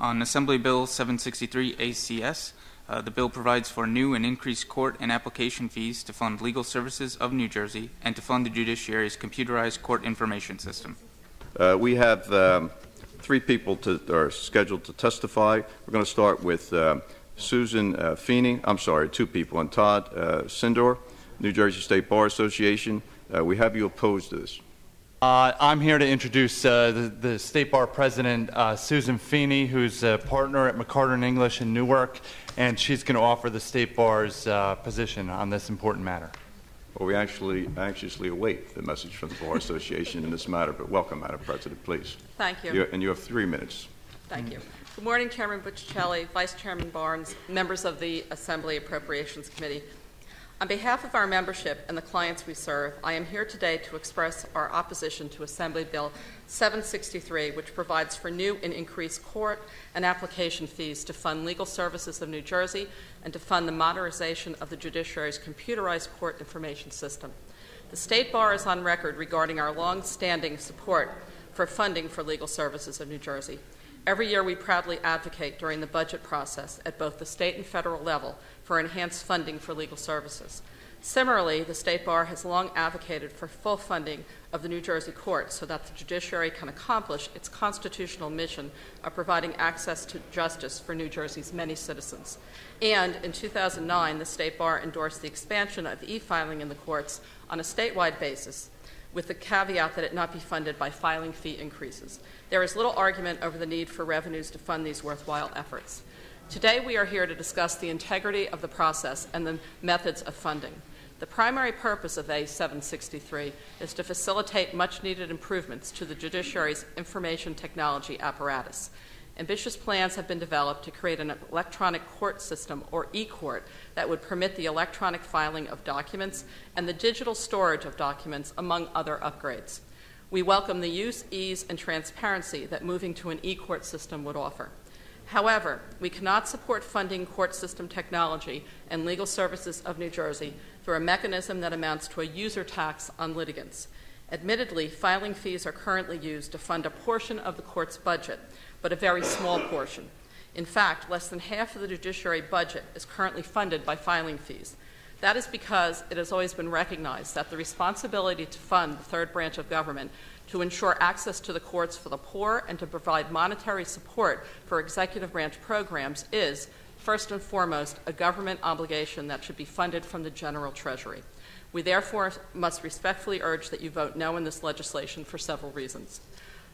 On Assembly Bill 763 ACS, the bill provides for new and increased court and application fees to fund legal services of New Jersey and to fund the judiciary's computerized court information system. We have three people are scheduled to testify. We're going to start with Susan Feeney. I'm sorry, two people, and Todd Sindor, New Jersey State Bar Association. We have you opposed to this. I'm here to introduce the State Bar President, Susan Feeney, who's a partner at McCarter & English in Newark, and she's going to offer the State Bar's position on this important matter. Well, we actually anxiously await the message from the Bar Association in this matter, but welcome, Madam President, please. Thank you. And you have 3 minutes. Thank you. Good morning, Chairman Butticelli, Vice Chairman Barnes, members of the Assembly Appropriations Committee. On behalf of our membership and the clients we serve, I am here today to express our opposition to Assembly Bill 763, which provides for new and increased court and application fees to fund legal services of New Jersey and to fund the modernization of the judiciary's computerized court information system. The State Bar is on record regarding our long-standing support for funding for legal services of New Jersey. Every year we proudly advocate during the budget process at both the state and federal level for enhanced funding for legal services. Similarly, the State Bar has long advocated for full funding of the New Jersey courts so that the judiciary can accomplish its constitutional mission of providing access to justice for New Jersey's many citizens. And in 2009, the State Bar endorsed the expansion of e-filing in the courts on a statewide basis, with the caveat that it not be funded by filing fee increases. There is little argument over the need for revenues to fund these worthwhile efforts. Today we are here to discuss the integrity of the process and the methods of funding. The primary purpose of A763 is to facilitate much-needed improvements to the judiciary's information technology apparatus. Ambitious plans have been developed to create an electronic court system, or e-court, that would permit the electronic filing of documents and the digital storage of documents, among other upgrades. We welcome the use, ease, and transparency that moving to an e-court system would offer. However, we cannot support funding court system technology and legal services of New Jersey through a mechanism that amounts to a user tax on litigants. Admittedly, filing fees are currently used to fund a portion of the court's budget, but a very small portion. In fact, less than half of the judiciary budget is currently funded by filing fees. That is because it has always been recognized that the responsibility to fund the third branch of government, to ensure access to the courts for the poor, and to provide monetary support for executive branch programs is, first and foremost, a government obligation that should be funded from the general treasury. We therefore must respectfully urge that you vote no in this legislation for several reasons.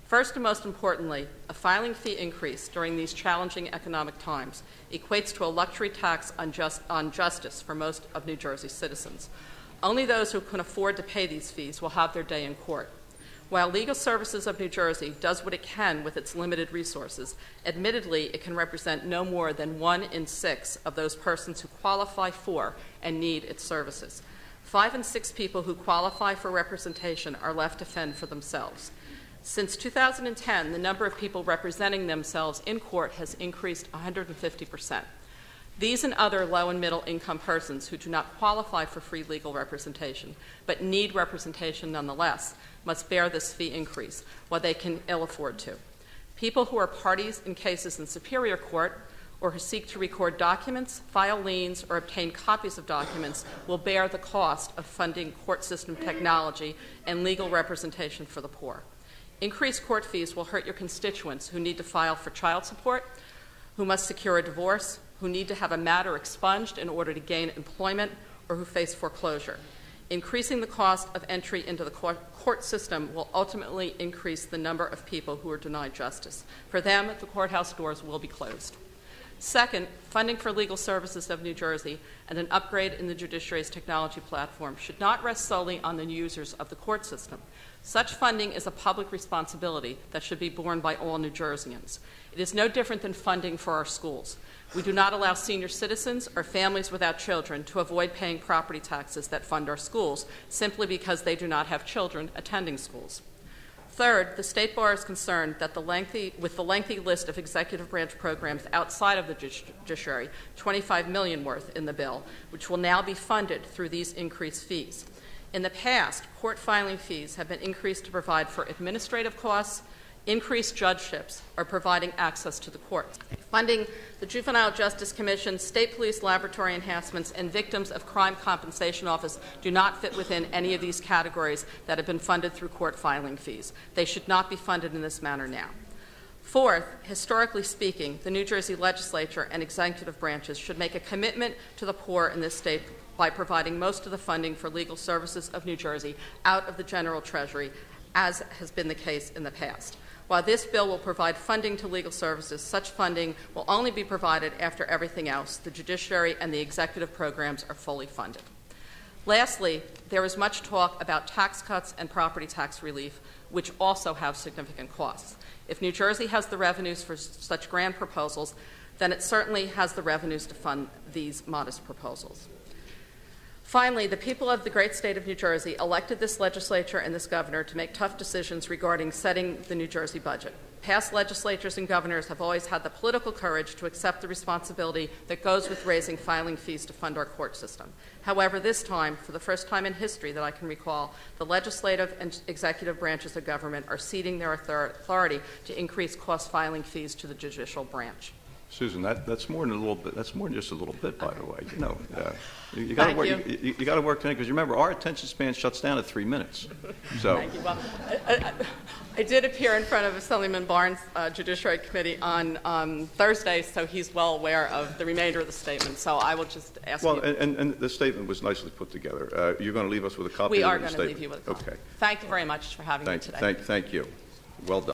First and most importantly, a filing fee increase during these challenging economic times equates to a luxury tax on justice for most of New Jersey's citizens. Only those who can afford to pay these fees will have their day in court. While Legal Services of New Jersey does what it can with its limited resources, admittedly it can represent no more than 1 in 6 of those persons who qualify for and need its services. 5 in 6 people who qualify for representation are left to fend for themselves. Since 2010, the number of people representing themselves in court has increased 150%. These and other low and middle income persons who do not qualify for free legal representation but need representation nonetheless must bear this fee increase, while they can ill afford to. People who are parties in cases in Superior Court or who seek to record documents, file liens, or obtain copies of documents will bear the cost of funding court system technology and legal representation for the poor. Increased court fees will hurt your constituents who need to file for child support, who must secure a divorce, who need to have a matter expunged in order to gain employment, or who face foreclosure. Increasing the cost of entry into the court system will ultimately increase the number of people who are denied justice. For them, the courthouse doors will be closed. Second, funding for legal services of New Jersey and an upgrade in the judiciary's technology platform should not rest solely on the users of the court system. Such funding is a public responsibility that should be borne by all New Jerseyans. It is no different than funding for our schools. We do not allow senior citizens or families without children to avoid paying property taxes that fund our schools simply because they do not have children attending schools. Third, the State Bar is concerned that with the lengthy list of executive branch programs outside of the judiciary, $25 million worth in the bill, which will now be funded through these increased fees. In the past, court filing fees have been increased to provide for administrative costs, increased judgeships, or providing access to the courts. Funding the Juvenile Justice Commission, state police laboratory enhancements, and Victims of Crime Compensation Office do not fit within any of these categories that have been funded through court filing fees. They should not be funded in this manner now. Fourth, historically speaking, the New Jersey legislature and executive branches should make a commitment to the poor in this state by providing most of the funding for legal services of New Jersey out of the general treasury, as has been the case in the past. While this bill will provide funding to legal services, such funding will only be provided after everything else, the judiciary and the executive programs, are fully funded. Lastly, there is much talk about tax cuts and property tax relief, which also have significant costs. If New Jersey has the revenues for such grand proposals, then it certainly has the revenues to fund these modest proposals. Finally, the people of the great state of New Jersey elected this legislature and this governor to make tough decisions regarding setting the New Jersey budget. Past legislatures and governors have always had the political courage to accept the responsibility that goes with raising filing fees to fund our court system. However, this time, for the first time in history that I can recall, the legislative and executive branches of government are ceding their authority to increase cost filing fees to the judicial branch. Susan, that's more than a little bit. That's more than just a little bit, by the way. You know, you got to work. You got to work tonight because remember, our attention span shuts down at 3 minutes. So. Thank you. Well, I did appear in front of Assemblyman Barnes' Judiciary Committee on Thursday, so he's well aware of the remainder of the statement. So I will just ask you. Well, and the statement was nicely put together. You're going to leave us with a copy of the statement? We are going to leave you with a copy. Okay. Thank you very much for having me today. Thank you. Well done.